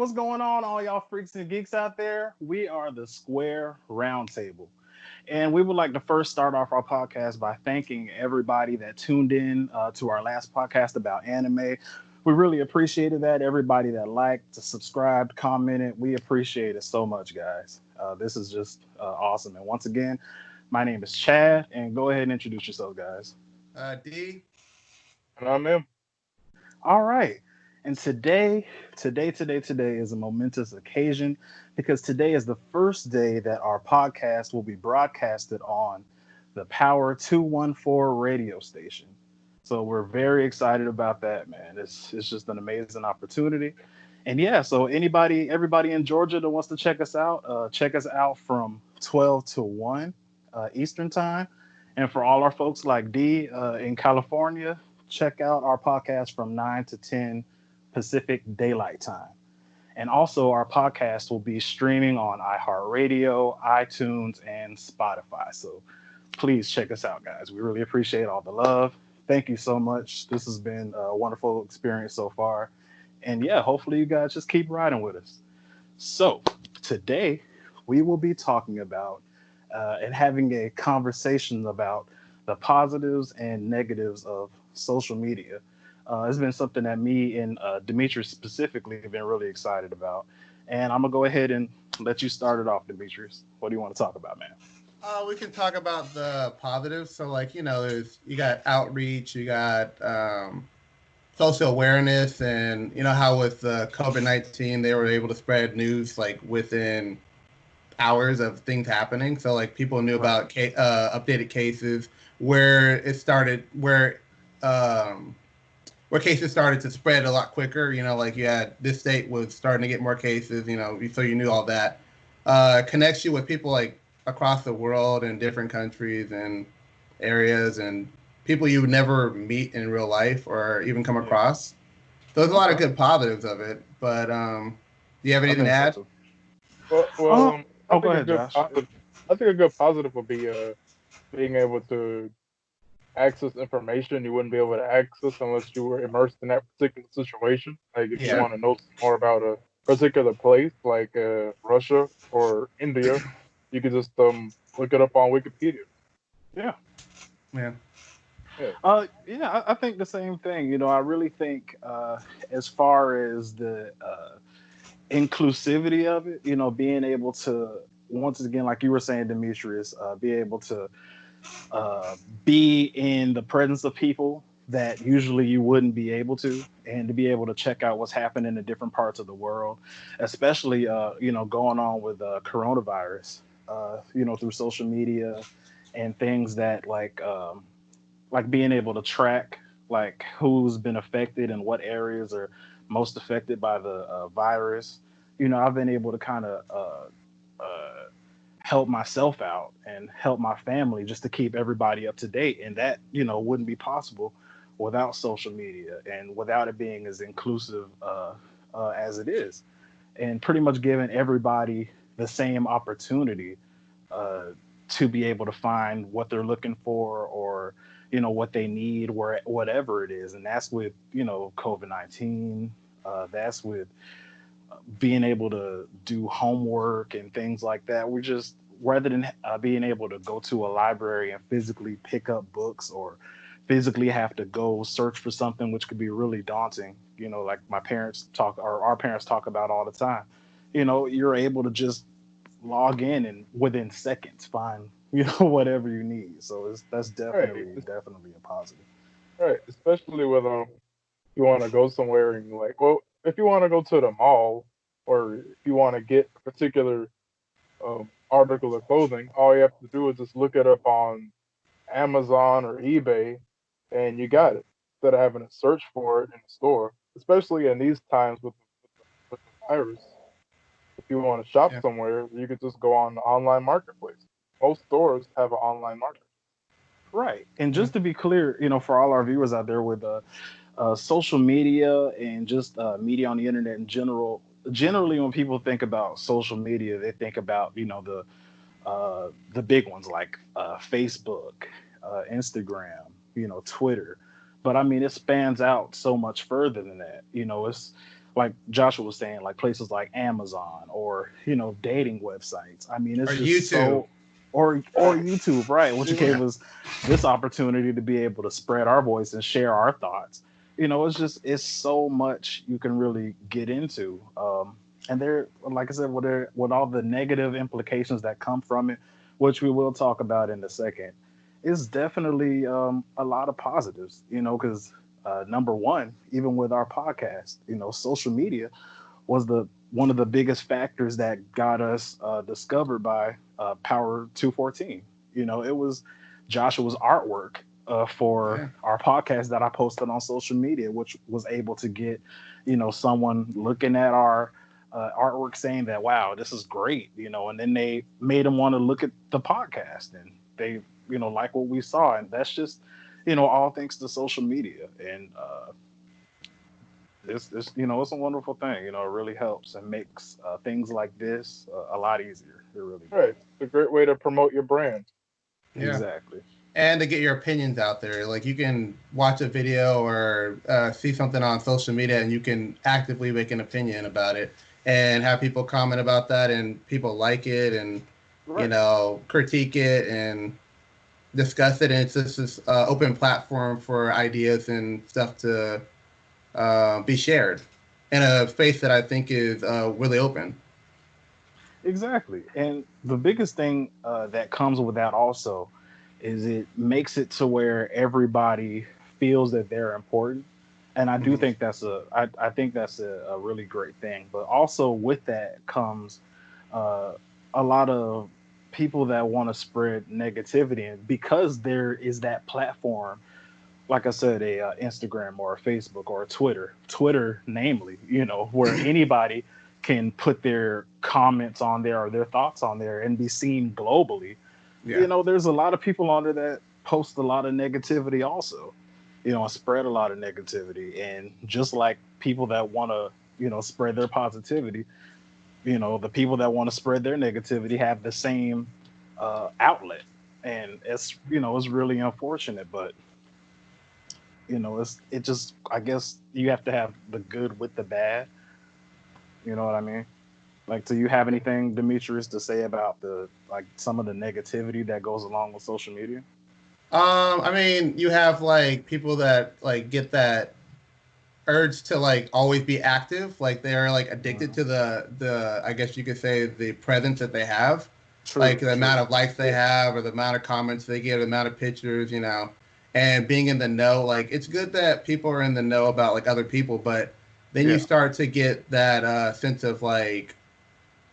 what's going on, all y'all freaks and geeks out there? We are the Square Roundtable. And we would like to first start off our podcast by thanking everybody that tuned in to our last podcast about anime. We really appreciated that. Everybody that liked, subscribed, commented, we appreciate it so much, guys. This is just awesome. And once again, my name is Chad, and go ahead and introduce yourself, guys. D. And I'm him. All right. And today is a momentous occasion because today is the first day that our podcast will be broadcasted on the Power 214 radio station. So we're very excited about that, man. It's just an amazing opportunity. And yeah, so everybody in Georgia that wants to check us out from 12 to 1 Eastern time. And for all our folks like D in California, check out our podcast from 9 to 10 Pacific Daylight Time. And also, our podcast will be streaming on iHeartRadio, iTunes, and Spotify. So please check us out, guys. We really appreciate all the love. Thank you so much. This has been a wonderful experience so far. And yeah, hopefully, you guys just keep riding with us. So today, we will be talking about and having a conversation about the positives and negatives of social media. It's been something that me and Dmitri specifically have been really excited about. And I'm going to go ahead and let you start it off, Demetrius. What do you want to talk about, man? We can talk about the positives. So, you got outreach, you got social awareness, and you know how with COVID-19 they were able to spread news like within hours of things happening. So, like people knew about updated cases, where it started, where cases started to spread a lot quicker. You know, like you had this state was starting to get more cases. You know, so you knew all that. Connects you with people like across the world in different countries and areas, and people you would never meet in real life or even come across. So there's a lot of good positives of it. But do you have anything to add? So I go think a ahead, good Josh. positive. I think a good positive would be being able to access information you wouldn't be able to access unless you were immersed in that particular situation. Like if you Yeah. want to know more about a particular place, like Russia or India, you could just look it up on Wikipedia. Yeah. Yeah. Yeah. I think the same thing. You know, I really think as far as the inclusivity of it, you know, being able to, once again, like you were saying, Demetrius, be able to be in the presence of people that usually you wouldn't be able to, and to be able to check out what's happening in different parts of the world, especially going on with coronavirus, through social media and things that like being able to track like who's been affected and what areas are most affected by the virus. You know, I've been able to kind of help myself out and help my family just to keep everybody up to date. And that, wouldn't be possible without social media and without it being as inclusive as it is. And pretty much giving everybody the same opportunity uh, to be able to find what they're looking for, or, what they need, whatever it is. And that's with, COVID-19. That's with being able to do homework and things like that. We're just, rather than being able to go to a library and physically pick up books, or physically have to go search for something, which could be really daunting, like my parents talk, or our parents talk about all the time. You're able to just log in and within seconds find, whatever you need. So that's Right. definitely a positive. Right. Especially with you want to go somewhere and you're like, well, if you want to go to the mall or if you want to get a particular article of clothing, all you have to do is just look it up on Amazon or eBay, and you got it instead of having to search for it in the store. Especially in these times with the virus, if you want to shop Yeah. somewhere, you could just go on the online marketplace. Most stores have an online market. Right. And Yeah. just to be clear, for all our viewers out there, with social media and just media on the internet in general, generally when people think about social media, they think about, the big ones like Facebook, Instagram, Twitter. But I mean, it spans out so much further than that. It's like Joshua was saying, like places like Amazon or dating websites. I mean, Or it's just YouTube. so, or YouTube, right? Which Yeah. gave us this opportunity to be able to spread our voice and share our thoughts. It's so much you can really get into. And there, like I said, with all the negative implications that come from it, which we will talk about in a second, is definitely a lot of positives. Because number one, even with our podcast, social media was the one of the biggest factors that got us discovered by Power 214. It was Joshua's artwork for Yeah. our podcast that I posted on social media, which was able to get, someone looking at our artwork saying that, wow, this is great, and then they made them want to look at the podcast and they, like what we saw. And that's just, all thanks to social media. And it's a wonderful thing. It really helps and makes things like this a lot easier. It really Right. does. It's a great way to promote your brand. Yeah. Exactly. And to get your opinions out there. Like you can watch a video or see something on social media, and you can actively make an opinion about it, and have people comment about that, and people like it, and Right. critique it and discuss it. And it's just this open platform for ideas and stuff to be shared in a space that I think is really open. Exactly. And the biggest thing that comes with that also is it makes it to where everybody feels that they're important. And I do Mhm. think I think that's a really great thing. But also with that comes uh, a lot of people that want to spread negativity. And because there is that platform, like I said, a Instagram or a Facebook or a Twitter, namely, where anybody can put their comments on there or their thoughts on there and be seen globally. Yeah. There's a lot of people on there that post a lot of negativity also, and spread a lot of negativity. And just like people that want to, spread their positivity, the people that want to spread their negativity have the same outlet. And it's really unfortunate, but it just, I guess you have to have the good with the bad. You know what I mean? Like, do you have anything, Demetrius, to say about the like some of the negativity that goes along with social media? I mean, you have like people that like get that urge to like always be active, like they're like addicted Mhm. to the I guess you could say the presence that they have, like True, the amount true. of likes they have or the amount of comments they get, the amount of pictures, and being in the know. Like it's good that people are in the know about like other people, but then you Yeah, start to get that sense of like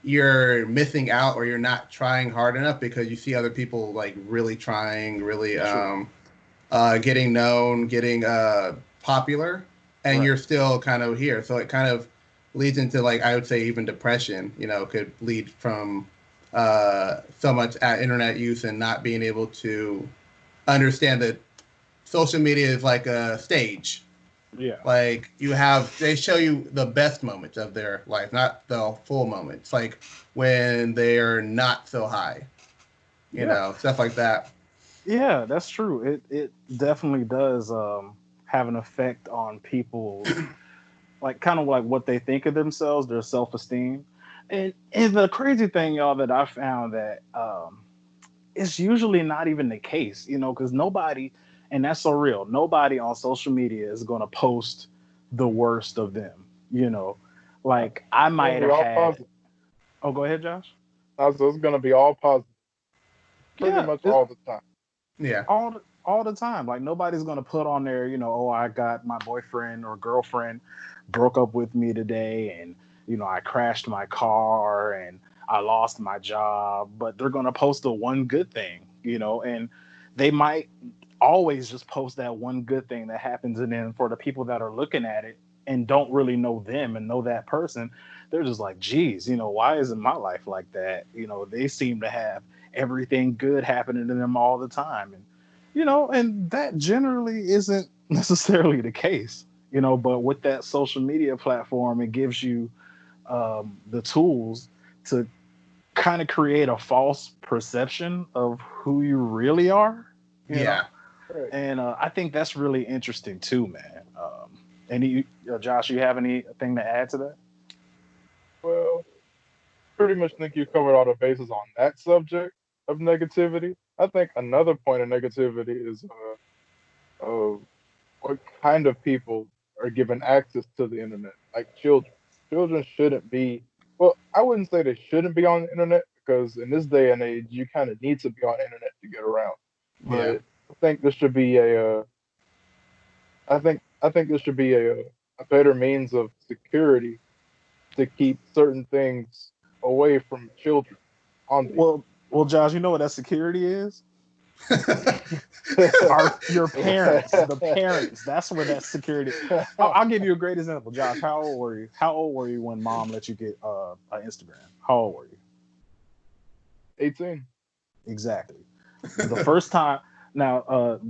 you're missing out or you're not trying hard enough because you see other people like really trying, really true. getting known, getting popular, and Right. you're still kind of here. So it kind of leads into like I would say even depression. Could lead from so much internet use and not being able to understand that social media is like a stage. Yeah. Like they show you the best moments of their life, not the full moments. Like when they are not so high, Yeah. stuff like that. Yeah, that's true. It definitely does have an effect on people's, like, kind of like what they think of themselves, their self-esteem. And the crazy thing, y'all, that I found that it's usually not even the case, because nobody, and that's so real, nobody on social media is going to post the worst of them, you know. Like I It's gonna might be have all had, positive. oh, go ahead, Josh. It's gonna be all positive, pretty Yeah, much all the time. Yeah. all the time. Like nobody's gonna put on there, oh, I got my boyfriend or girlfriend broke up with me today, and I crashed my car and I lost my job. But they're gonna post the one good thing, and they might always just post that one good thing that happens, and then for the people that are looking at it and don't really know them and know that person, they're just like, geez, why isn't my life like that? They seem to have everything good happening to them all the time. And and that generally isn't necessarily the case. But with that social media platform, it gives you the tools to kind of create a false perception of who you really are you know Yeah. Right. and I think that's really interesting too, man. Any Josh, you have anything to add to that? Well, pretty much think you covered all the bases on that subject of negativity. I think another point of negativity is what kind of people are given access to the internet, like children. Children shouldn't be, well, I wouldn't say they shouldn't be on the internet because in this day and age, you kind of need to be on the internet to get around. Yeah. But I think this should be I think this should be a better means of security to keep certain things away from children on the Well, Josh, you know what that security is? internet. Are your parents, the parents. That's where that security. I'll give you a great example, Josh. How old were you? How old were you when mom let you get an Instagram? How old were you? 18. Exactly. The first time. Now,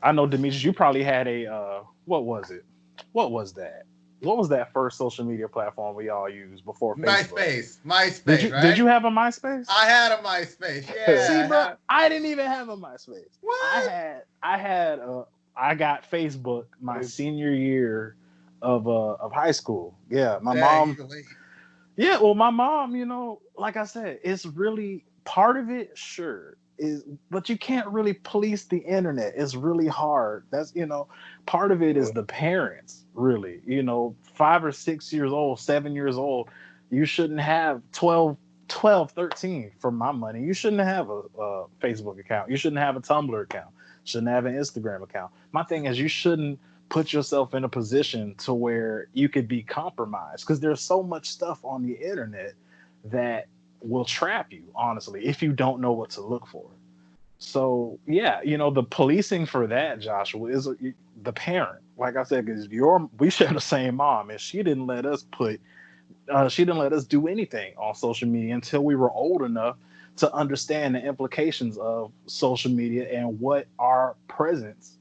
I know Demetrius, you probably had a what was it? What was that? What was that first social media platform we all used before Facebook? Did MySpace, did right? you have a MySpace? I had a MySpace. See, Yeah. bro, I didn't even have a MySpace. What? I got Facebook my senior year of high school. Yeah, my Dang, mom. even late. Yeah, well, my mom, like I said, it's really part of it. Sure, is, but you can't really police the internet. It's really hard. That's part of it is the parents. Really, 5 or 6 years old, 7 years old, you shouldn't have 12, 13 for my money. You shouldn't have a Facebook account. You shouldn't have a Tumblr account. Shouldn't have an Instagram account. My thing is, you shouldn't put yourself in a position to where you could be compromised because there's so much stuff on the internet that will trap you, honestly, if you don't know what to look for. So yeah, the policing for that, Joshua, is the parent. Like I said, because we share the same mom, and she didn't let us do anything on social media until we were old enough to understand the implications of social media and what our presence,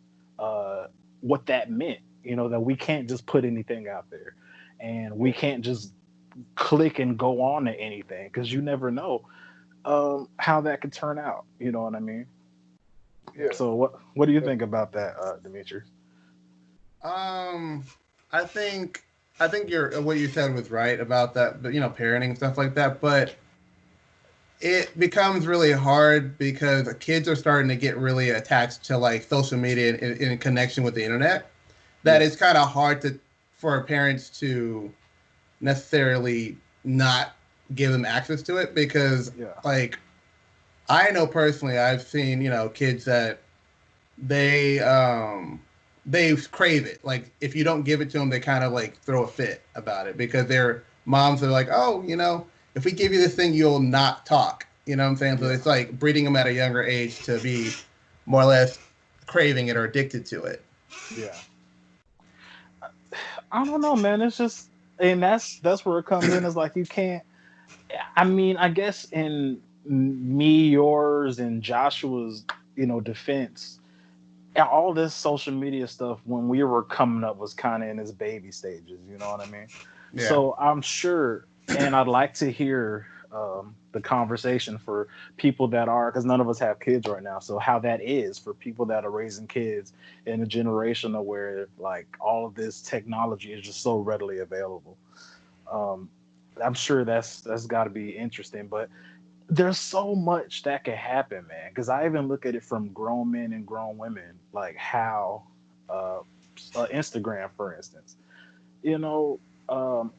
what that meant. That we can't just put anything out there, and we can't just click and go on to anything because you never know how that could turn out. You know what I mean? Yeah. So what do you think about that, Dimitri? Um, I think your what you said was right about that, but parenting and stuff like that. But it becomes really hard because kids are starting to get really attached to like social media in connection with the internet. That Yeah, it's kind of hard for parents to necessarily not give them access to it because yeah, like I know personally I've seen kids that they they crave it. Like if you don't give it to them, they kind of like throw a fit about it because their moms are like, oh, if we give you this thing, you'll not talk. You know what I'm saying? So yeah, it's like breeding them at a younger age to be more or less craving it or addicted to it. yeah. I don't know, man. It's just, and that's where it comes in. Is like you can't. I mean, I guess in me, yours, and Joshua's, defense, all this social media stuff when we were coming up was kind of in its baby stages. You know what I mean? Yeah. So I'm sure, and I'd like to hear the conversation for people that are, because none of us have kids right now. So how that is for people that are raising kids in a generation of where like all of this technology is just so readily available. Um, I'm sure that's got to be interesting, but there's so much that can happen, man. Because I even look at it from grown men and grown women, like how uh, Instagram, for instance, you know,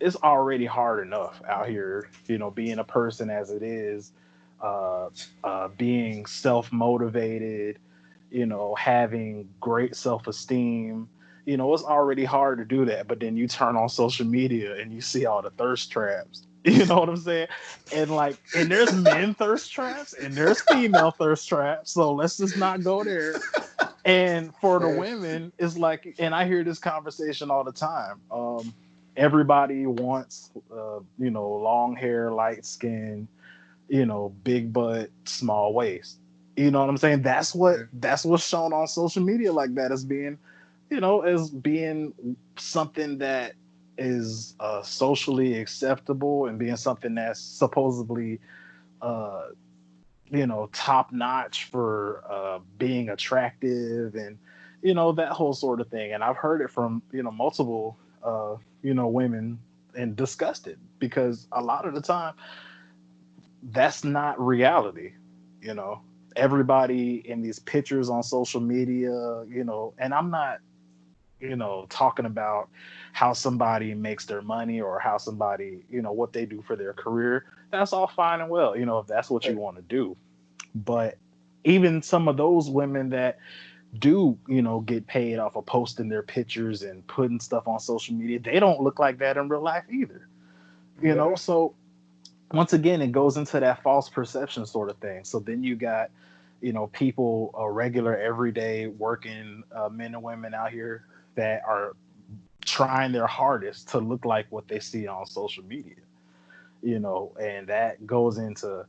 it's already hard enough out here, being a person as it is, uh, being self motivated, having great self esteem. It's already hard to do that, but then you turn on social media and you see all the thirst traps. You know what I'm saying? And there's men thirst traps and there's female thirst traps. So let's just not go there. And for the women, it's like, and I hear this conversation all the time. Everybody wants, long hair, light skin, big butt, small waist. You know what I'm saying? That's what's shown on social media like that as being, as being something that is socially acceptable and being something that's supposedly uh, top notch for being attractive and that whole sort of thing. And I've heard it from, multiple, women, and disgusted, because a lot of the time that's not reality. You know, everybody in these pictures on social media, and I'm not, talking about how somebody makes their money, or how somebody, what they do for their career. That's all fine and well, if that's what you want to do. But even some of those women that do, get paid off of posting their pictures and putting stuff on social media, they don't look like that in real life either. Yeah. So once again, it goes into that false perception sort of thing. So then you got, people, regular, everyday working, men and women out here that are trying their hardest to look like what they see on social media, and that goes into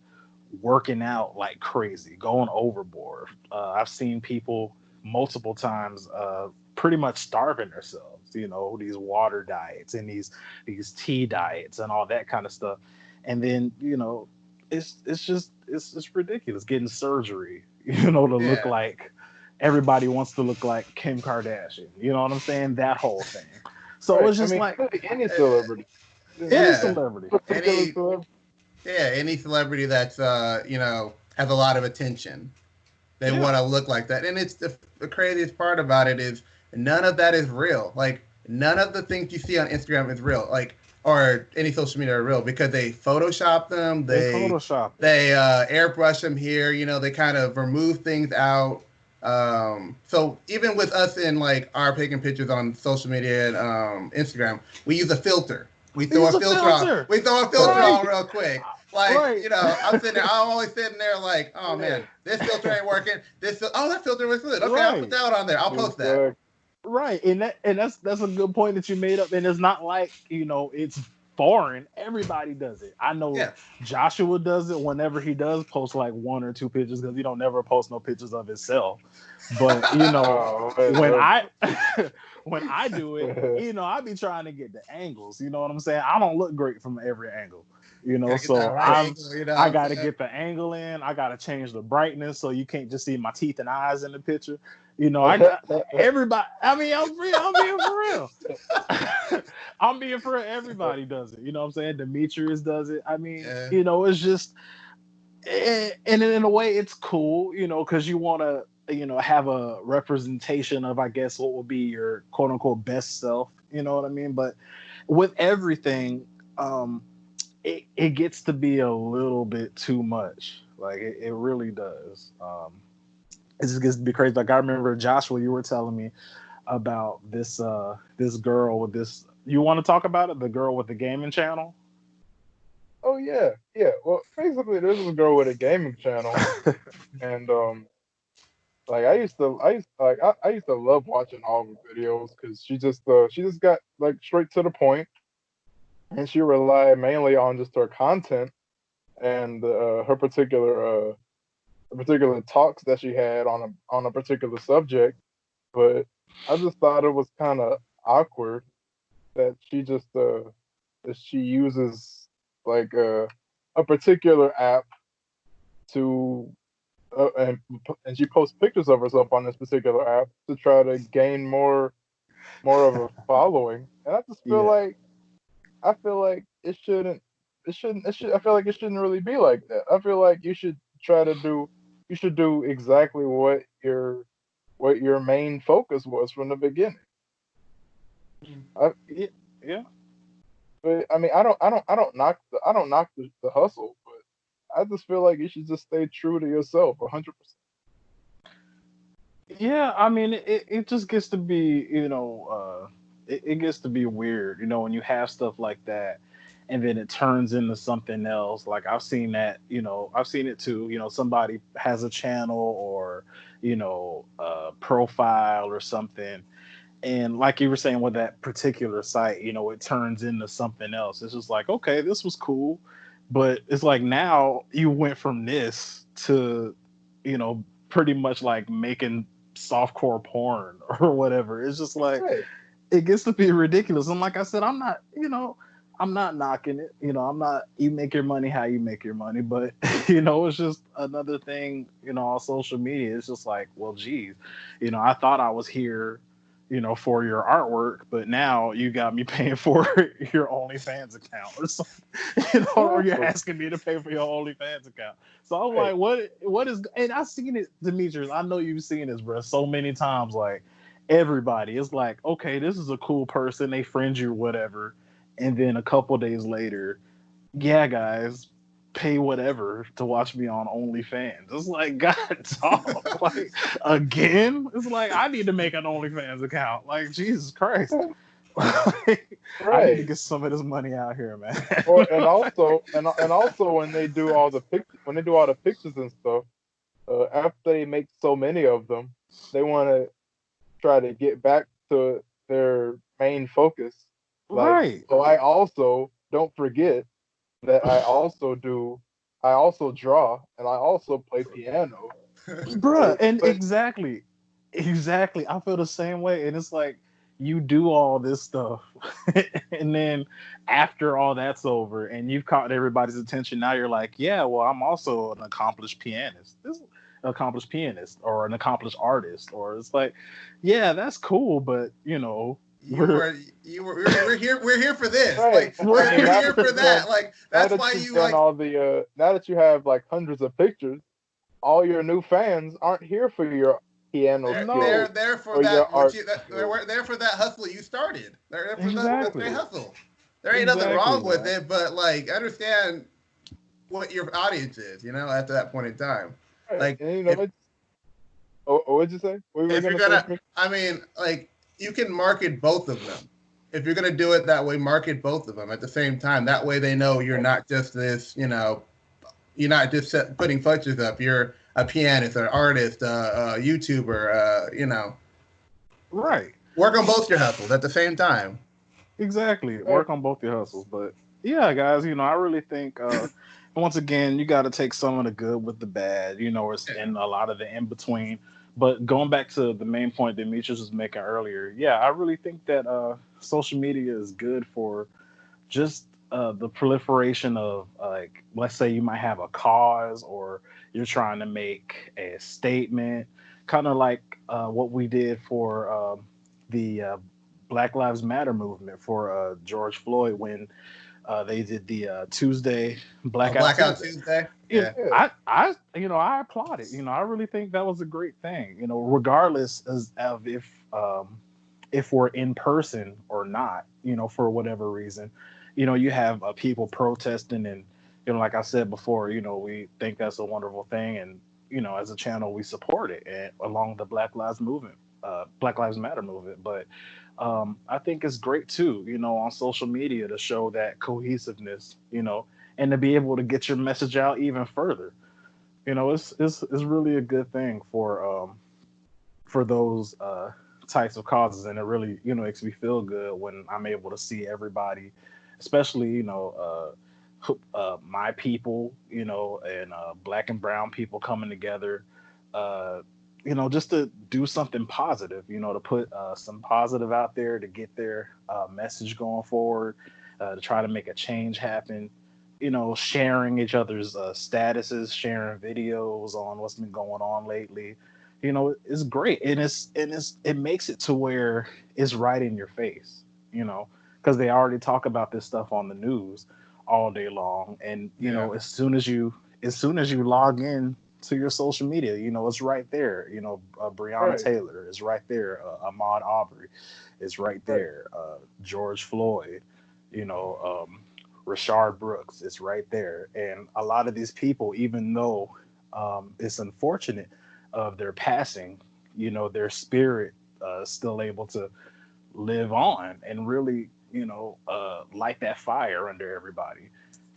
working out like crazy, going overboard. I've seen people multiple times, pretty much starving themselves. These water diets and these tea diets and all that kind of stuff, and then it's ridiculous, getting surgery, to look Yeah. like everybody wants to look like Kim Kardashian. You know what I'm saying? That whole thing. So Right. it's I just mean, like really, any celebrity. any Any Yeah. celebrity. particular Any celebrity. yeah, any celebrity that's has a lot of attention. They Yeah. want to look like that. And it's the craziest part about it is none of that is real. Like none of the things you see on Instagram is real. Like or any social media are real because they Photoshop them, They they Photoshop it. they airbrush them here. They kind of remove things out. So even with us in like our picking pictures on social media and Instagram, we use a filter. We throw a Use a filter on. filter. We throw a filter Right. on real quick. Like, Right. I'm sitting there, I'm always sitting there like, oh man, this filter ain't working. That filter was good. Okay, I'll put Right. that one on there. I'll post that. Exactly. Right. And that's a good point that you made up. And it's not like, it's foreign. Everybody does it. I know Yeah. Joshua does it whenever he does post like one or two pictures, because he don't never post no pictures of himself. But Oh, when man. I when I do it, I be trying to get the angles. You know what I'm saying? I don't look great from every angle. Gotta get that So right angle, I what I'm gotta saying? get the angle in. I gotta change the brightness so you can't just see my teeth and eyes in the picture. I got everybody. I mean, I'm being for real. I'm being for real. Everybody does it. You know what I'm saying? Demetrius does it. I mean, Yeah. it's just, and in a way, it's cool. Because you want to, have a representation of, I guess, what would be your quote unquote best self. You know what I mean? But with everything, it gets to be a little bit too much. Like it really does. It just gets to be crazy. Like I remember Joshua, you were telling me about this girl with this. You want to talk about it? The girl with the gaming channel. Oh yeah, yeah. Well, basically, this is a girl with a gaming channel, and like I used to love watching all the videos because she just got like straight to the point, and she relied mainly on just her content and her particular talks that she had on a particular subject. But I just thought it was kind of awkward that that she uses like a particular app to and she posts pictures of herself on this particular app to try to gain more of a following. And Yeah. I feel like I feel like it shouldn't really be like that. I feel like you should do exactly what your main focus was from the beginning. I, Yeah. Yeah. but I mean, I don't knock the hustle, but I just feel like you should just stay true to yourself, 100%. Yeah, I mean, it just gets to be, it gets to be weird, when you have stuff like that, and then it turns into something else. Like I've seen that, I've seen it too. Somebody has a channel or, a profile or something, and like you were saying with that particular site, it turns into something else. It's just like, okay, this was cool, but it's like now you went from this to, pretty much like making softcore porn or whatever. It's just like Right. it gets to be ridiculous. And like I said, I'm not, I'm not knocking it. I'm not. You make your money how you make your money, but it's just another thing. On social media, it's just like, well, geez, I thought I was here, for your artwork, but now you got me paying for your OnlyFans account or something, or you're Exactly. asking me to pay for your OnlyFans account. So I'm Right. like, what is? And I've seen it, Demetrius. I know you've seen this, bro, so many times. Like everybody is like, okay, this is a cool person. They friend you, whatever, and then a couple days later, yeah, guys, pay whatever to watch me on OnlyFans. It's like, God, dog, like again. It's like I need to make an OnlyFans account. Like Jesus Christ, like, I need to Right. get some of this money out here, man. Or and also when they do all the pictures and stuff, after they make so many of them, they want to try to get back to their main focus. Like, Right, so I also don't forget that I also draw and I also play piano. bruh, So, and exactly. I feel the same way, and it's like you do all this stuff, and then after all that's over, and you've caught everybody's attention, now you're like, yeah, well, I'm also an accomplished pianist. This accomplished pianist or an accomplished artist, or it's like, yeah, that's cool, but You we're were we're here for this. right. I mean, We're now here that for you've done that. Like now that's that why you've you done like all the now that you have like hundreds of pictures, all your new fans aren't here for your piano no, skills they're there for or your that what art you that, skills. they're there for that hustle you started. They're there for that great exactly, hustle. There ain't nothing exactly, wrong with man. it, but like understand what your audience is, after that point in time. Right. Like And if it's oh, what'd you say? What were you if you're gonna say? gonna I mean, like you can market both of them. If you're gonna do it that way, market both of them at the same time. That way they know you're not just this, you're not just putting punches up. You're a pianist, an artist, a YouTuber. Right. Work on both your hustles at the same time. Exactly. Right. Work on both your hustles. But yeah, guys, I really think once again you gotta take some of the good with the bad, it's Yeah. in a lot of the in between. But going back to the main point that Demetrius was making earlier, yeah, I really think that social media is good for just the proliferation of like, let's say you might have a cause or you're trying to make a statement, kind of like what we did for the Black Lives Matter movement for George Floyd when they did the Tuesday A Blackout Blackout Tuesday. Tuesday. You know, Yeah. Yeah. I applaud it. I really think that was a great thing. Regardless of if we're in person or not, for whatever reason, you have people protesting, and like I said before, we think that's a wonderful thing, and as a channel we support it and along the Black Lives Matter movement. But I think it's great too, on social media to show that cohesiveness, and to be able to get your message out even further. It's really a good thing for those types of causes, and it really makes me feel good when I'm able to see everybody, especially my people, and black and brown people coming together, uh, just to do something positive, to put some positive out there to get their message going forward, to try to make a change happen. Sharing each other's statuses, sharing videos on what's been going on lately. It's great, and it makes it to where it's right in your face. Because they already talk about this stuff on the news all day long, and Yeah. as soon as you log in to your social media, it's right there. Breonna Right. Taylor is right there. Ahmaud Arbery is right Right. there. George Floyd, Rashard Brooks is right there. And a lot of these people, even though it's unfortunate of their passing, their spirit still able to live on and really, light that fire under everybody,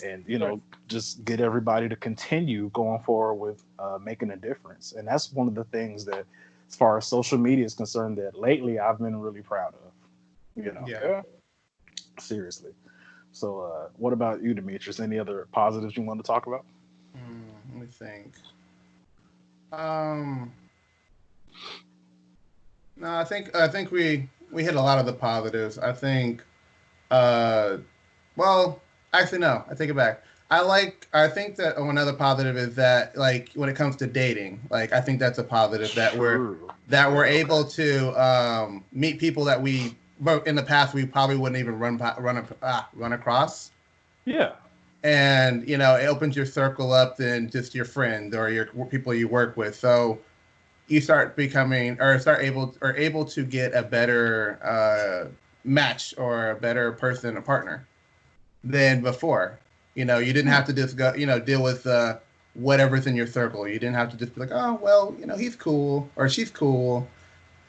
and Right. just get everybody to continue going forward with making a difference. And that's one of the things that, as far as social media is concerned, that lately I've been really proud of. Yeah. Yeah. Seriously. So, what about you, Demetrius? Any other positives you want to talk about? Let me think. Um, no, I think we hit a lot of the positives. I think uh, Well, actually, no. I take it back. I think that another positive is that, like, when it comes to dating, like, I think that's a positive True. that we're Yeah, able okay. to meet people that but in the past we probably wouldn't even run across. Yeah. And it opens your circle up than just your friends or your people you work with. So you start becoming or start able to get a better match or a better person, a partner than before. You didn't Hmm. have to just go, deal with whatever's in your circle. You didn't have to just be like, oh, well, he's cool or she's cool.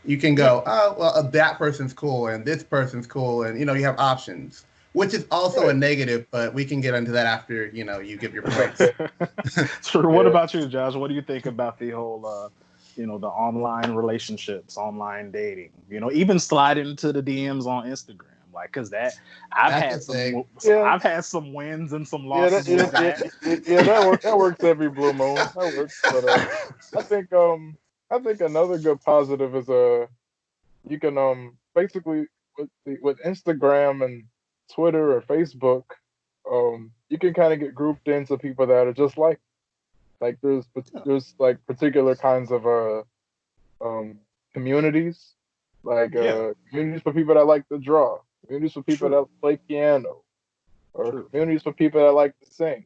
You can Yeah. go, oh, well, that person's cool and this person's cool. And, you have options, which is also a Right. negative, but we can get into that after, you give your points. Sure. What Yeah. about you, Josh? What do you think about the whole, the online relationships, online dating? Even sliding into the DMs on Instagram, like, cause that That's the thing. Yeah. I've had some wins and some Yeah. losses with that. Yeah. That works every blue moon. That works. But I think I think another good positive is you can basically with Instagram and Twitter or Facebook, you can kind of get grouped into people that are just like there's like particular kinds of um communities, like Yeah. communities for people that like to draw, communities for people True. that play piano, or True. communities for people that like to sing.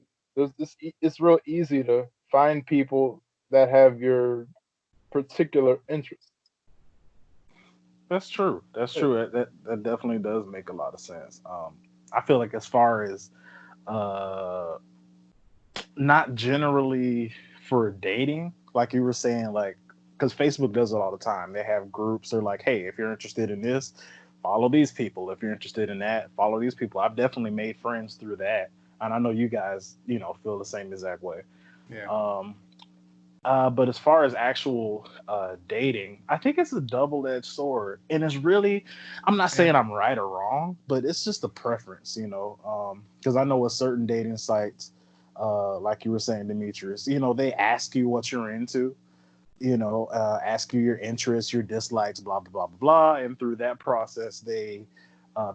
It's real easy to find people that have your particular interests. That's true. That's Yeah. true. That definitely does make a lot of sense. I feel like as far as uh not generally for dating, like you were saying, like because Facebook does it all the time. They have groups. They're like, hey, if you're interested in this, follow these people. If you're interested in that, follow these people. I've definitely made friends through that, and I know you guys, feel the same exact way. Yeah. Um, but as far as actual dating, I think it's a double-edged sword, and it's really, I'm not Yeah. saying I'm right or wrong, but it's just a preference, because I know with certain dating sites, like you were saying, Demetrius, they ask you what you're into, ask you your interests, your dislikes, blah blah blah blah blah, and through that process, they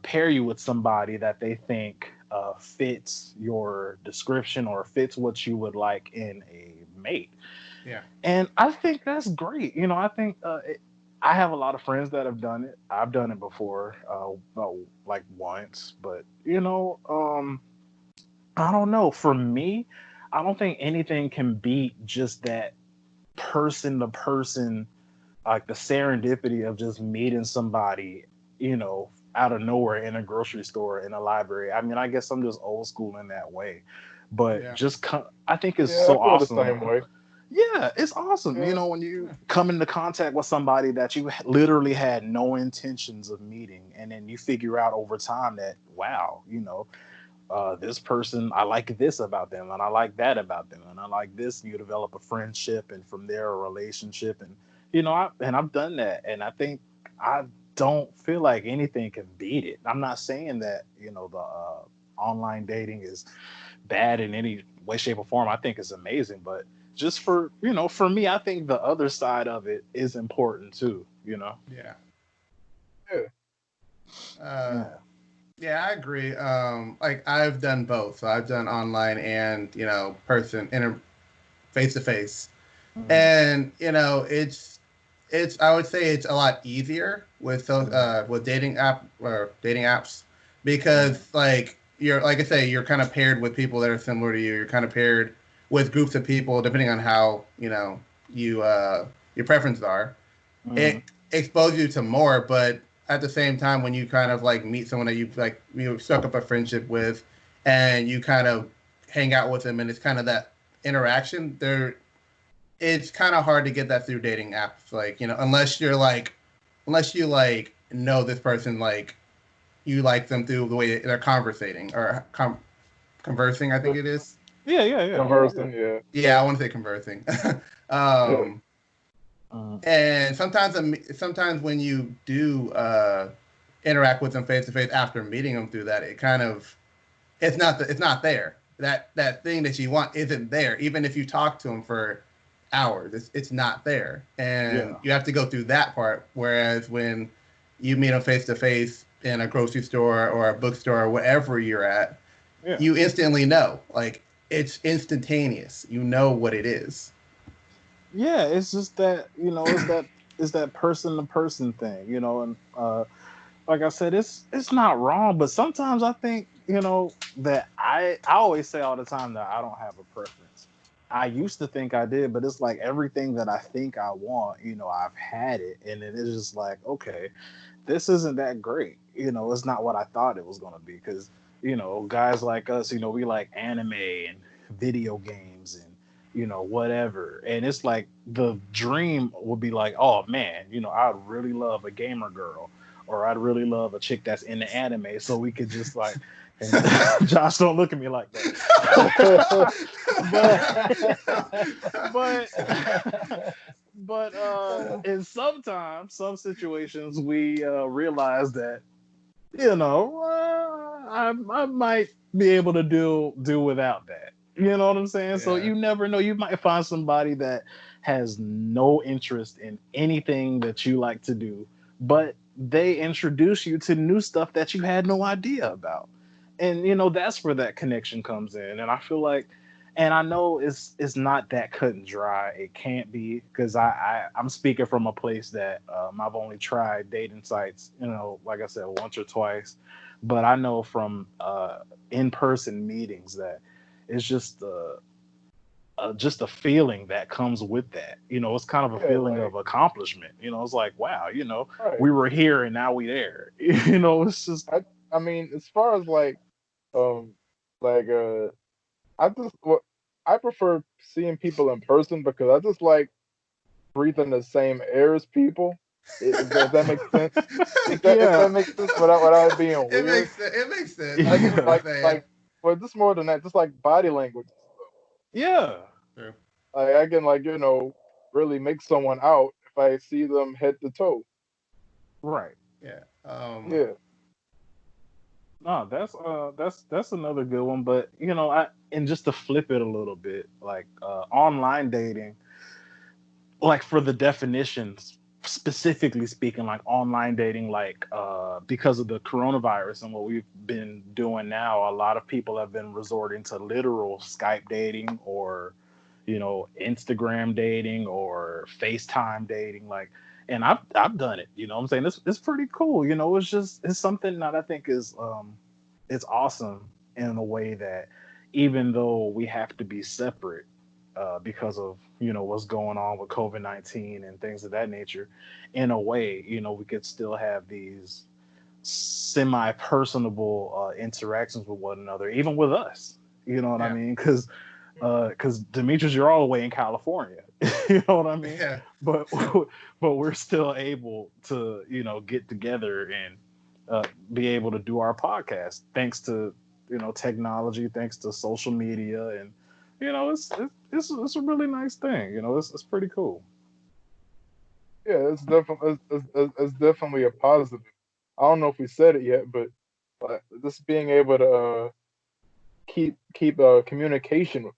pair you with somebody that they think fits your description or fits what you would like in a mate. Yeah. And I think that's great. I think I have a lot of friends that have done it. I've done it before, like once, but I don't know. For me, I don't think anything can beat just that person to person, like the serendipity of just meeting somebody, out of nowhere in a grocery store, in a library. I mean, I guess I'm just old school in that way, but Yeah. I think it's Yeah, I so feel the awesome. same way. Yeah, it's awesome. Yeah. When you Yeah. come into contact with somebody that you literally had no intentions of meeting, and then you figure out over time that, wow, this person, I like this about them, and I like that about them, and I like this. You develop a friendship, and from there, a relationship, and I've done that, and I think I don't feel like anything can beat it. I'm not saying that the online dating is bad in any way, shape, or form. I think it's amazing, but just for me, I think the other side of it is important too. Yeah. Yeah. Uh, Yeah. yeah, I agree. Like I've done both. So I've done online and person in face to face, Hmm. and it's I would say it's a lot easier Hmm. with dating apps Hmm. because you're like I say you're kind of paired with people that are similar to you. You're kind of paired with groups of people depending on how you your preferences are. Hmm. It exposes you to more, but at the same time, when you kind of like meet someone that you struck up a friendship with, and you kind of hang out with them, and it's kind of that interaction there. It's kind of hard to get that through dating apps, like unless you like know this person, like you like them through the way they're conversating or conversing. I think it is. Yeah, yeah, yeah, yeah. Conversing, yeah. Yeah, I want to say conversing. Yeah. um, Hmm. And sometimes when you do interact with them face to face after meeting them through that, it kind of it's not there. That thing that you want isn't there. Even if you talk to them for hours, it's not there, and Yeah. you have to go through that part. Whereas when you meet them face to face, in a grocery store or a bookstore or wherever you're at, Yeah. you instantly know. Like it's instantaneous. You know what it is. Yeah, it's just that, it's that person to person thing, and like I said, it's not wrong, but sometimes I think, that I always say all the time that I don't have a preference. I used to think I did, but it's like everything that I think I want, I've had it, and it is just like, okay, this isn't that great. It's not what I thought it was gonna be, because guys like us, we like anime and video games and whatever, and it's like the dream would be like, oh man, I'd really love a gamer girl, or I'd really love a chick that's into anime, so we could just like, and Josh, don't look at me like that. but in sometimes some situations we realize that I might be able to do without that. You know what I'm saying? So Yeah. you never know. You might find somebody that has no interest in anything that you like to do, but they introduce you to new stuff that you had no idea about. And that's where that connection comes in. And I feel like, and I know it's not that cut and dry. It can't be, because I'm speaking from a place that I've only tried dating sites, like I said, once or twice, but I know from in-person meetings that it's just a feeling that comes with that. It's kind of a Yeah, feeling like of accomplishment. It's like, wow, right. we were here and now we there. It's just I mean, as far as um like I just what I prefer seeing people in person because I just like breathing the same air as people. If that makes sense. If yeah, that makes sense without it being weird. It makes sense. I get what yeah, you're saying. Like well, just more than that, just like body language. yeah. True. Like I can really make someone out if I see them head to toe. Right. Yeah. Yeah, No, that's another good one. But I and just to flip it a little bit, like online dating, like for the definitions, specifically speaking, like online dating, like because of the coronavirus and what we've been doing now, a lot of people have been resorting to literal Skype dating, or Instagram dating, or FaceTime dating, like. And I've done it, what I'm saying, it's pretty cool, it's something that I think is it's awesome in a way that, even though we have to be separate because of what's going on with COVID-19 and things of that nature, in a way, we could still have these semi-personable interactions with one another, even with us. You know what I Yeah. mean? Because Demetrius, you're all the way in California. You know what I mean? Yeah. But but we're still able to get together and be able to do our podcast, thanks to technology, thanks to social media, and it's a really nice thing. It's pretty cool. yeah, it's definitely a positive. I don't know if we said it yet, but just being able to keep communication with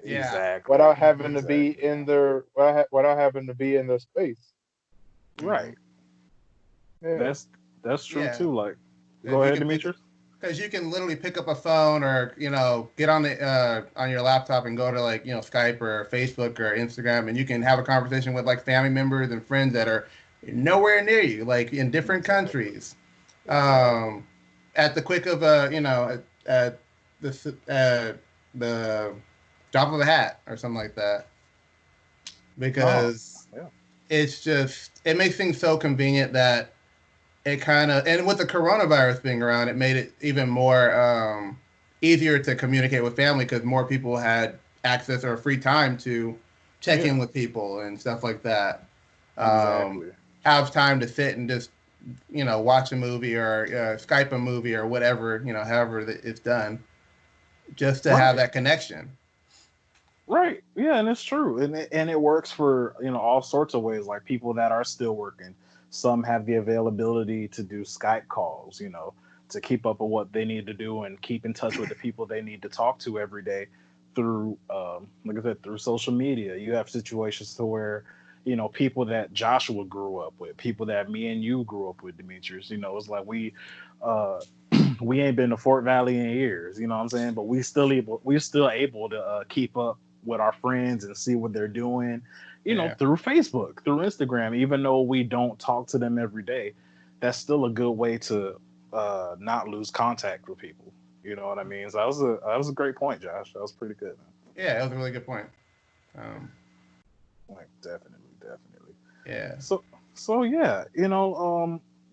Yeah. Exactly, without having to be exactly. in their without having to be in their space. Hmm. Right. Yeah, That's true Yeah. too. Like, Because go you ahead, can pick. Demetrius. Because you can literally pick up a phone or get on the on your laptop and go to like Skype or Facebook or Instagram, and you can have a conversation with like family members and friends that are nowhere near you, like in different Exactly. countries, Exactly. at the quick of at the drop of a hat or something like that. No. Because Yeah. it makes things so convenient that it kind of, and with the coronavirus being around, it made it even more easier to communicate with family because more people had access or free time to check in Yeah. with people and stuff like that. Um, Exactly. have time to sit and just watch a movie or Skype a movie or whatever, however it's done, just to have Right. that connection. Right. Yeah, and it's true, and it works for all sorts of ways. Like people that are still working, some have the availability to do Skype calls, to keep up with what they need to do and keep in touch with the people they need to talk to every day through, like I said, through social media. You have situations to where people that Joshua grew up with, people that me and you grew up with, Demetrius. It's like uh, we ain't been to Fort Valley in years. You know what I'm saying? But we're still able to keep up with our friends and see what they're doing. Yeah. Through Facebook, through Instagram. Even though we don't talk to them every day, that's still a good way to not lose contact with people. You know what I mean? So that was a great point, Josh. That was pretty good, man. Yeah, that was a really good point. Like definitely. Yeah. So yeah,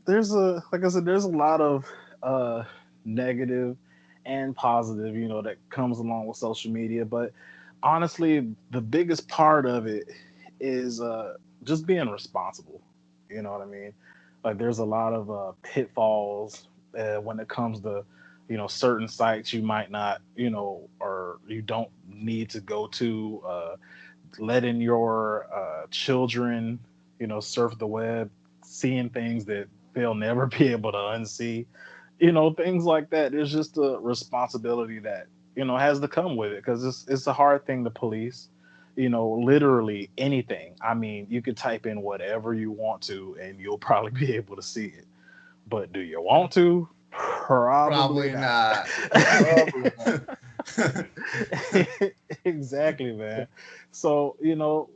there's a like I said, there's a lot of uh negative and positive, that comes along with social media. But honestly, the biggest part of it is just being responsible. You know what I mean? Like there's a lot of pitfalls when it comes to certain sites you might not or you don't need to go to. Letting your children, surf the web, seeing things that they'll never be able to unsee, things like that. There's just a responsibility that has to come with it because it's a hard thing to police. Literally anything. I mean, you could type in whatever you want to, and you'll probably be able to see it. But do you want to? Probably Probably not. not. Probably not. Exactly, man. So,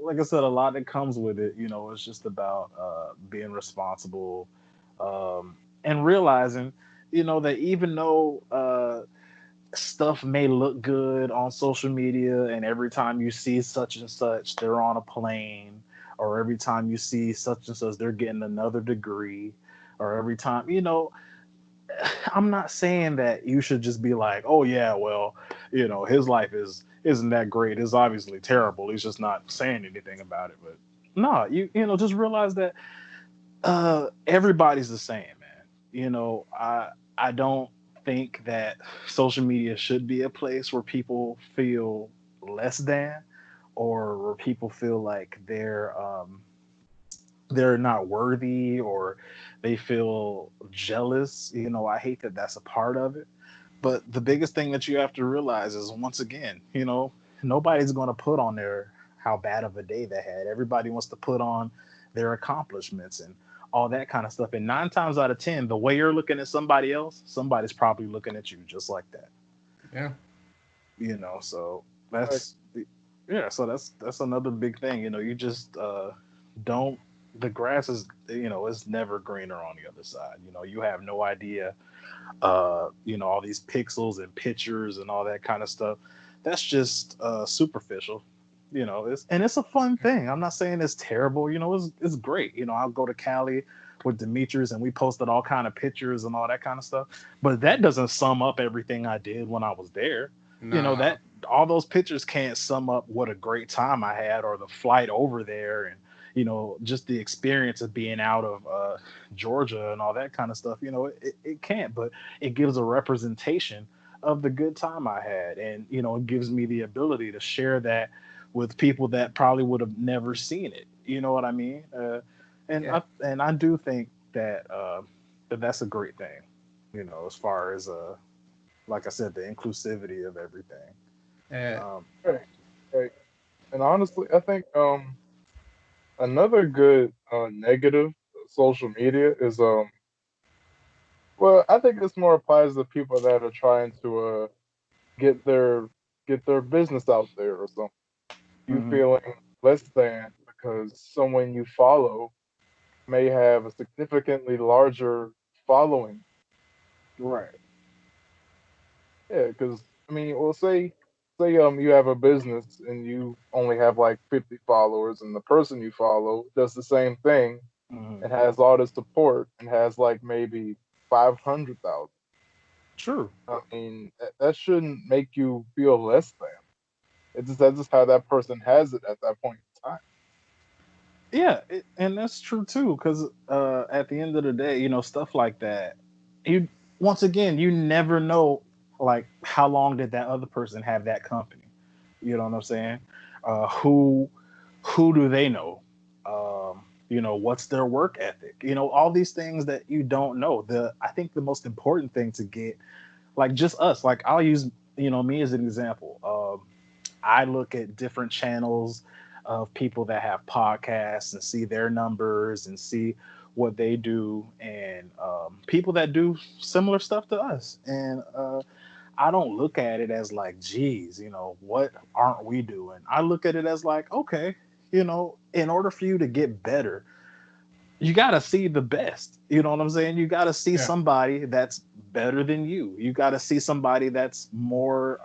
like I said, a lot that comes with it, it's just about being responsible, and realizing, that even though stuff may look good on social media, and every time you see such and such, they're on a plane, or every time you see such and such, they're getting another degree, or every time, I'm not saying that you should just be like, oh yeah, well, his life isn't that great. It's obviously terrible. He's just not saying anything about it. But no, just realize that everybody's the same, man. I don't think that social media should be a place where people feel less than, or where people feel like they're not worthy, or they feel jealous. I hate that that's a part of it. But the biggest thing that you have to realize is, once again, nobody's going to put on there how bad of a day they had. Everybody wants to put on their accomplishments and all that kind of stuff. And 9 times out of 10, the way you're looking at somebody else, somebody's probably looking at you just like that. Yeah. So Like, yeah, so that's another big thing. You just don't the grass is it's never greener on the other side. You have no idea all these pixels and pictures and all that kind of stuff. That's just superficial. It's a fun thing. I'm not saying it's terrible. It's great. I'll go to Cali with Demetrius, and we posted all kind of pictures and all that kind of stuff. But that doesn't sum up everything I did when I was there. No. That all those pictures can't sum up what a great time I had, or the flight over there, and just the experience of being out of Georgia and all that kind of stuff. It can't, but it gives a representation of the good time I had, and it gives me the ability to share that with people that probably would have never seen it. You know what I mean? Yeah. And I do think that that's a great thing. As far as like I said, the inclusivity of everything. Yeah. right, right. And honestly, I think another good negative of social media is well, I think this more applies to people that are trying to get their get their business out there or something. You Hmm. feeling less than because someone you follow may have a significantly larger following. Right. Yeah, because I mean, well, say you have a business and you only have like 50 followers, and the person you follow does the same thing Hmm. and has all the support and has like maybe 500,000. True. I mean, that shouldn't make you feel less than. That's just how that person has it at that point in time. Yeah, and that's true too. Because at the end of the day, stuff like that, you once again, you never know, like, how long did that other person have that company. You know what I'm saying? Who do they know? What's their work ethic? All these things that you don't know. I think the most important thing to get, like, just us. Like, I'll use me as an example. I look at different channels of people that have podcasts and see their numbers and see what they do, and people that do similar stuff to us. And I don't look at it as like, geez, what aren't we doing? I look at it as like, okay, in order for you to get better, you got to see the best. You know what I'm saying? You got to see Yeah. somebody that's better than you. You got to see somebody that's more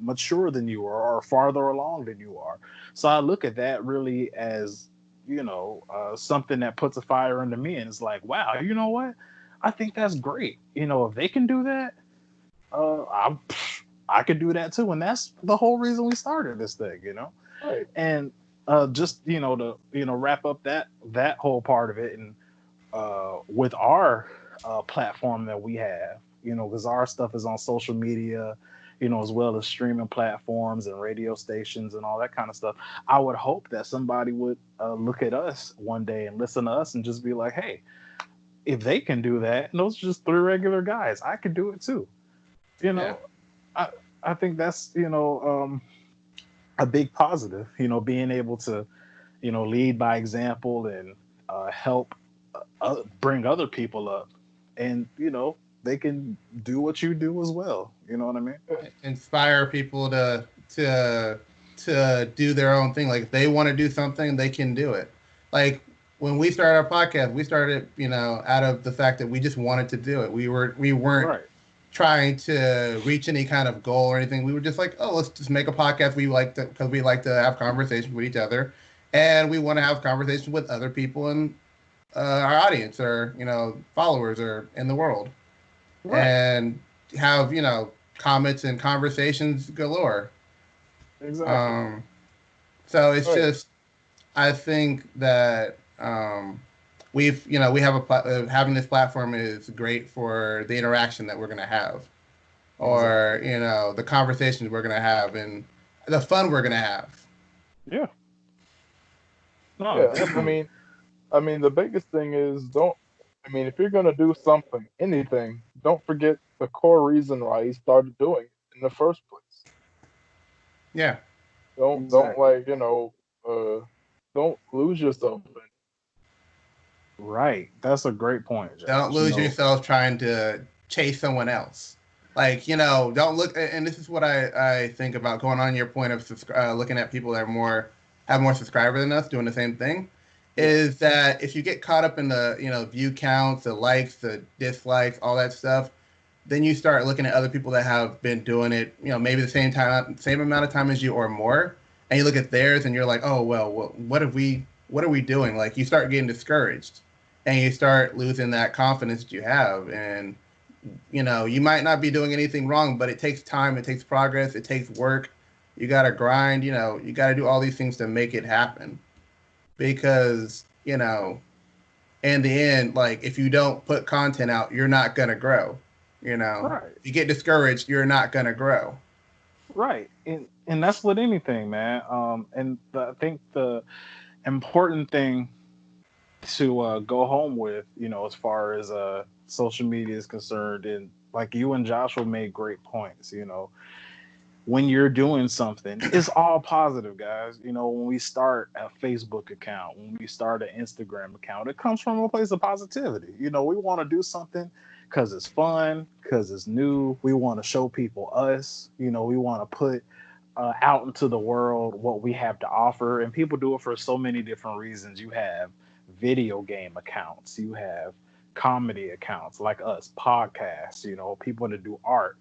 mature than you are, or farther along than you are. So I look at that really as, something that puts a fire under me. And it's like, wow, you know what? I think that's great. If they can do that, I could do that too. And that's the whole reason we started this thing. Right. And just to wrap up that whole part of it, and with our platform that we have, because our stuff is on social media, as well as streaming platforms and radio stations and all that kind of stuff. I would hope that somebody would look at us one day and listen to us and just be like, hey, if they can do that, and those are just three regular guys, I could do it too. you Yeah. know i I think that's a big positive, being able to lead by example, and help bring other people up, and they can do what you do as well. You know what I mean? Inspire people to do their own thing. Like if they want to do something, they can do it. Like when we started our podcast, we started, out of the fact that we just wanted to do it. We weren't Right. trying to reach any kind of goal or anything. We were just like, oh, let's just make a podcast. We like to because we like to have conversations with each other, and we want to have conversations with other people in our audience or followers or in the world, Right. and have comments and conversations galore. Exactly. Um, so it's Right. just I think that we have having this platform is great for the interaction that we're going to have, Exactly. or the conversations we're going to have, and the fun we're going to have. Yeah. No, Yeah. definitely. I mean, the biggest thing is don't. I mean, if you're gonna do something, anything, don't forget the core reason why you started doing it in the first place. Yeah, Don't Exactly. like don't lose yourself in. Right. That's a great point, don't Josh. lose yourself trying to chase someone else. Like don't look. And this is what I think about going on your point of looking at people that are more have more subscribers than us doing the same thing. Yeah. Is that if you get caught up in the view counts, the likes, the dislikes, all that stuff, then you start looking at other people that have been doing it, maybe the same amount of time as you or more, and you look at theirs and you're like, oh well, what are we doing? Like you start getting discouraged, and you start losing that confidence that you have, and you might not be doing anything wrong, but it takes time, it takes progress, it takes work. You got to grind, you got to do all these things to make it happen, because in the end, like if you don't put content out, you're not gonna grow. Right. You get discouraged, you're not gonna grow. Right. And that's with anything, man. I think the important thing to go home with, as far as social media is concerned, and like you and Joshua made great points. When you're doing something, it's all positive, guys. When we start a Facebook account, when we start an Instagram account, it comes from a place of positivity. We want to do something because it's fun, because it's new. We want to show people us. We want to put out into the world what we have to offer. And people do it for so many different reasons. You have video game accounts, you have comedy accounts like us, podcasts, people that do art,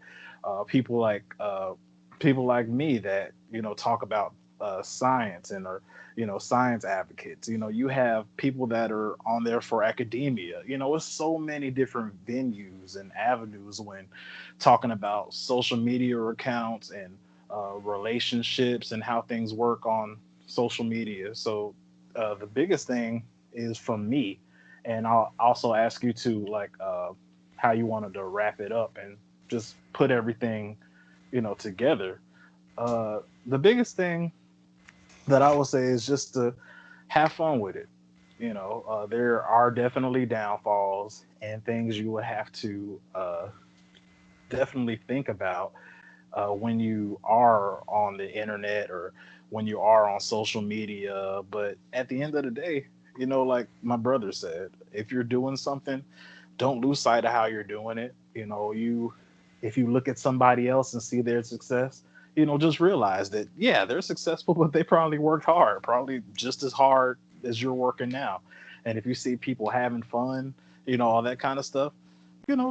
people like me that talk about science and are science advocates. You have people that are on there for academia. It's so many different venues and avenues when talking about social media accounts and relationships and how things work on social media. So the biggest thing is from me, and I'll also ask you to like how you wanted to wrap it up and just put everything together. The biggest thing that I would say is just to have fun with it. There are definitely downfalls and things you would have to definitely think about when you are on the internet, or when you are on social media. But at the end of the day, like my brother said, if you're doing something, don't lose sight of how you're doing it. If you look at somebody else and see their success, just realize that, yeah, they're successful, but they probably worked hard, probably just as hard as you're working now. And if you see people having fun, all that kind of stuff,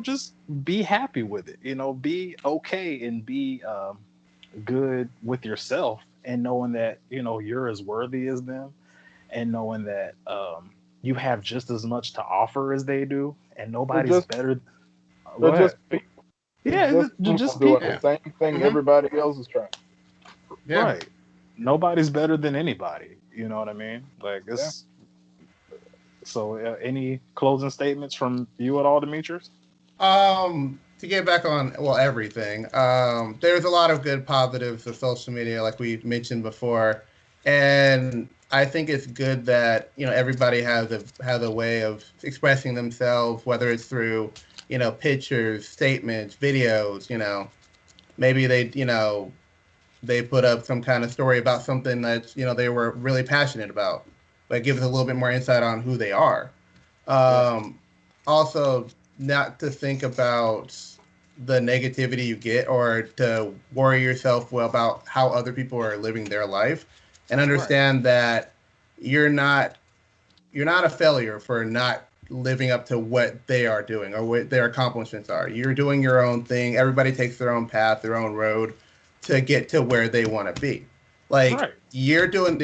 just be happy with it. Be okay and be good with yourself, and knowing that you're as worthy as them, and knowing that you have just as much to offer as they do, and They're nobody's just better. Go they're ahead. just people. It's Yeah, just people just doing the people. Yeah. same thing Hmm. everybody else is trying. Yeah. Right. Nobody's better than anybody. You know what I mean? Like Yeah. it's so. Any closing statements from you at all, Demetrius? To get back on, well, everything. There's a lot of good positives of social media, like we mentioned before, and I think it's good that everybody has a way of expressing themselves, whether it's through pictures, statements, videos. Maybe they put up some kind of story about something that they were really passionate about, but gives a little bit more insight on who they are. Yeah. Um, Also, not to think about the negativity you get or to worry yourself about how other people are living their life, and Right. understand that you're not you're not a failure for not living up to what they are doing or what their accomplishments are. You're doing your own thing. Everybody takes their own path, their own road to get to where they want to be. Like Right. you're doing,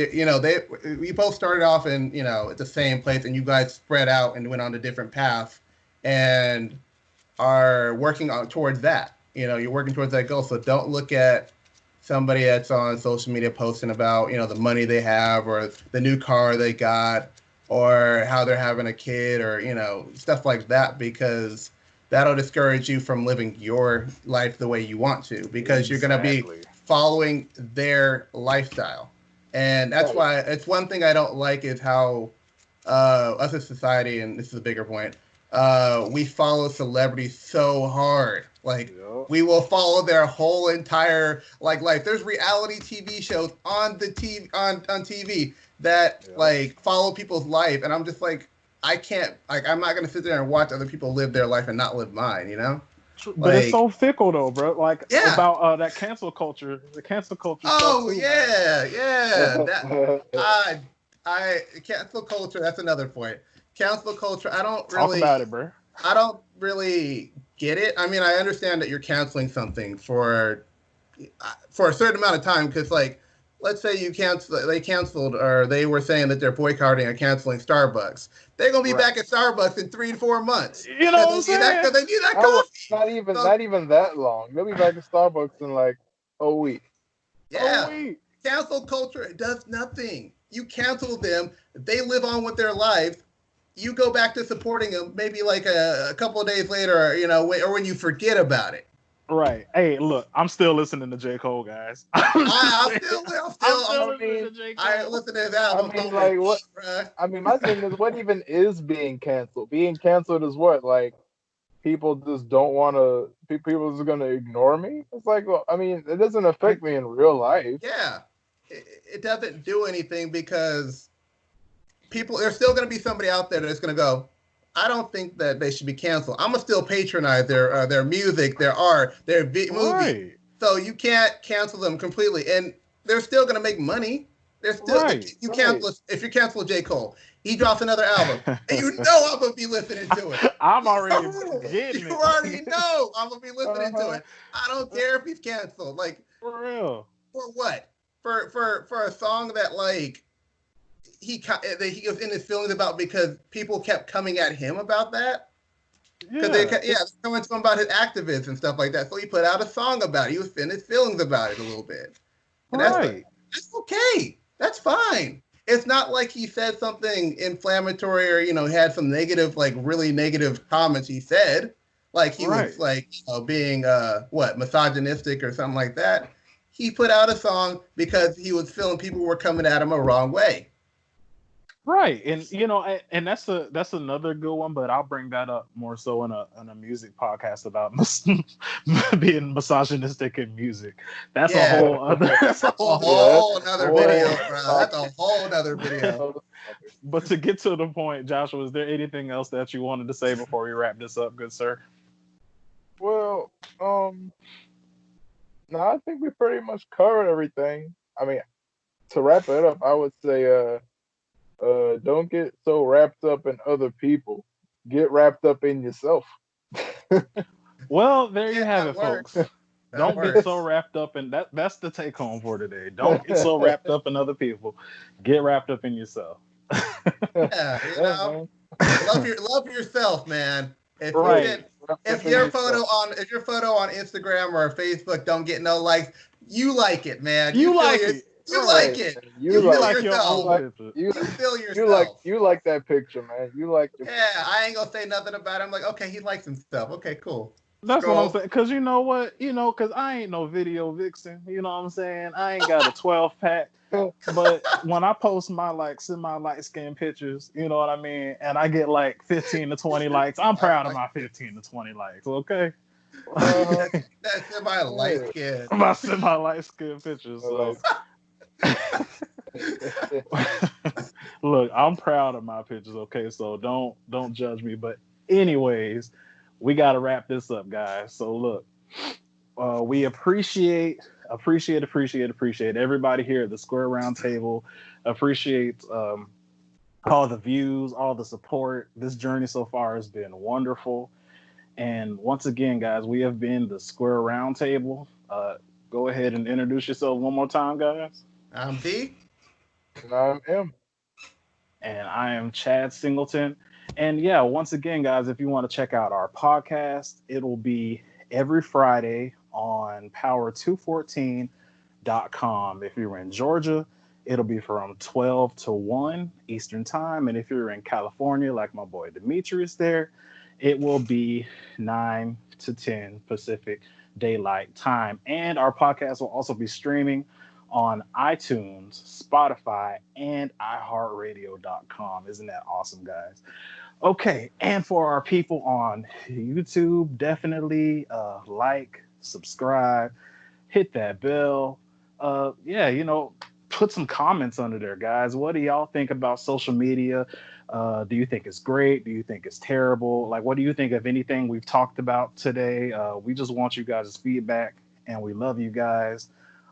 we both started off in, at the same place, and you guys spread out and went on a different path and are working on towards that. You're working towards that goal. So don't look at somebody that's on social media posting about, the money they have or the new car they got or how they're having a kid or, stuff like that, because that'll discourage you from living your life the way you want to, because you're going to be Exactly. following their lifestyle. And that's Right. why it's one thing I don't like is how us as society, and this is a bigger point, we follow celebrities so hard. Like Yep. we will follow their whole entire life. There's reality TV shows on the TV on TV that Yep. follow people's life, and I'm just like, I can't, I'm not gonna sit there and watch other people live their life and not live mine. But it's Like so fickle though, bro. Like yeah. about that cancel culture, the cancel culture stuff Oh too, man. yeah. I cancel culture. That's another point. Cancel culture. Talk about it, bro. I don't really get it. I mean, I understand that you're canceling something for a certain amount of time, because let's say they canceled, or they were saying that they're boycotting or canceling Starbucks. They're gonna be Right. back at Starbucks in 3 to 4 months You know because what I'm saying? they need that I will, coffee. So not even that long. They'll be back at Starbucks in like a week. Oh yeah, wait. cancel culture does nothing. You cancel them, they live on with their life. You go back to supporting them maybe like a couple of days later, or when you forget about it. Right. Hey, look, I'm still listening to J. Cole, guys. I'm I'm still I listening mean, to J. I Cole. listen to his I album. mean, like what? Bruh. I mean, my thing is, what even is being canceled? Being canceled is what? Like people just don't want to. People just gonna ignore me. It's like, well, I mean, it doesn't affect me in real life. Yeah, it doesn't do anything, because there's still going to be somebody out there that's going to go, I don't think that they should be canceled. I'm going to still patronize their music, their art, their movie. Right. So you can't cancel them completely, and they're still going to make money. They're still Right. you Right. cancel if you cancel J. Cole, he drops another album, and I'm gonna be listening to it. I'm already You getting it. already know I'm gonna be listening to Uh-huh. it. I don't care if he's canceled. Like For real. for what? For a song that he was in his feelings about, because people kept coming at him about that. Because Yeah. they're coming to him about his activism and stuff like that. So he put out a song about it. He was in his feelings about it a little bit, and Right. that's okay. That's fine. It's not like he said something inflammatory or had some negative, really negative comments he said, like he Right. was being misogynistic or something like that. He put out a song because he was feeling people were coming at him a wrong way. Right, and and that's another good one, but I'll bring that up more so in a music podcast about being misogynistic in music. That's a Yeah, whole other. That's a a whole different. Yeah, whole nother whole video, bro. That's a whole nother video. other topic. But to get to the point, Joshua, is there anything else that you wanted to say before we wrap this up, good sir? Well, no, I think we pretty much covered everything. I mean, to wrap it up, I would say, don't get so wrapped up in other people. Get wrapped up in yourself. Well, there you Yeah, have that it, works. folks. That Don't get works. so wrapped up in that. That's the take home for today. Don't get so wrapped up in other people. Get wrapped up in yourself. Yeah, Yeah, man. love yourself, man. If you Right. get Wrapped up if in your yourself. photo on Instagram or Facebook don't get no likes, you like it, man. You like it. You Right. like it. Man, You You feel like your you own yourself. like picture. you You feel you like yourself. you like that picture, man. You like your Yeah, I ain't gonna say nothing about it. I'm like, okay, he likes himself. Okay, cool. That's what I'm Scroll. saying. Cause you know what? Cause I ain't no video vixen. You know what I'm saying? I ain't got a 12 pack. picture. But when I post my like semi light skin pictures, you know what I mean? And I get like 15 to 20 likes. I'm I proud of like my 15 to 20 likes, okay? Uh-huh. that's semi light Yeah. skin. My semi light skin pictures. So Like, look, I'm proud of my pictures, okay? So don't judge me. But anyways, we gotta wrap this up, guys. So look, we appreciate everybody here at the Square Round Table. Appreciate all the views, all the support. This journey so far has been wonderful. And once again, guys, we have been the Square Round Table. Go ahead and introduce yourself one more time, guys. I'm D. and I'm M. And I am Chad Singleton. And yeah, once again, guys, if you want to check out our podcast, it'll be every Friday on power214.com. If you're in Georgia, it'll be from 12 to 1 Eastern Time. And if you're in California, like my boy Dmitri is there, it will be 9 to 10 Pacific Daylight Time. And our podcast will also be streaming on iTunes, Spotify, and iHeartRadio.com. Isn't that awesome, guys? Okay, and for our people on YouTube, definitely like, subscribe, hit that bell. Yeah, put some comments under there, guys. What do y'all think about social media? Do you think it's great? Do you think it's terrible? Like, what do you think of anything we've talked about today? We just want you guys' feedback, and we love you guys,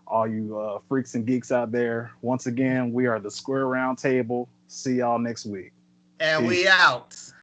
all you freaks and geeks out there. Once again, we are the Square Round Table. See y'all next week. And Peace. we out.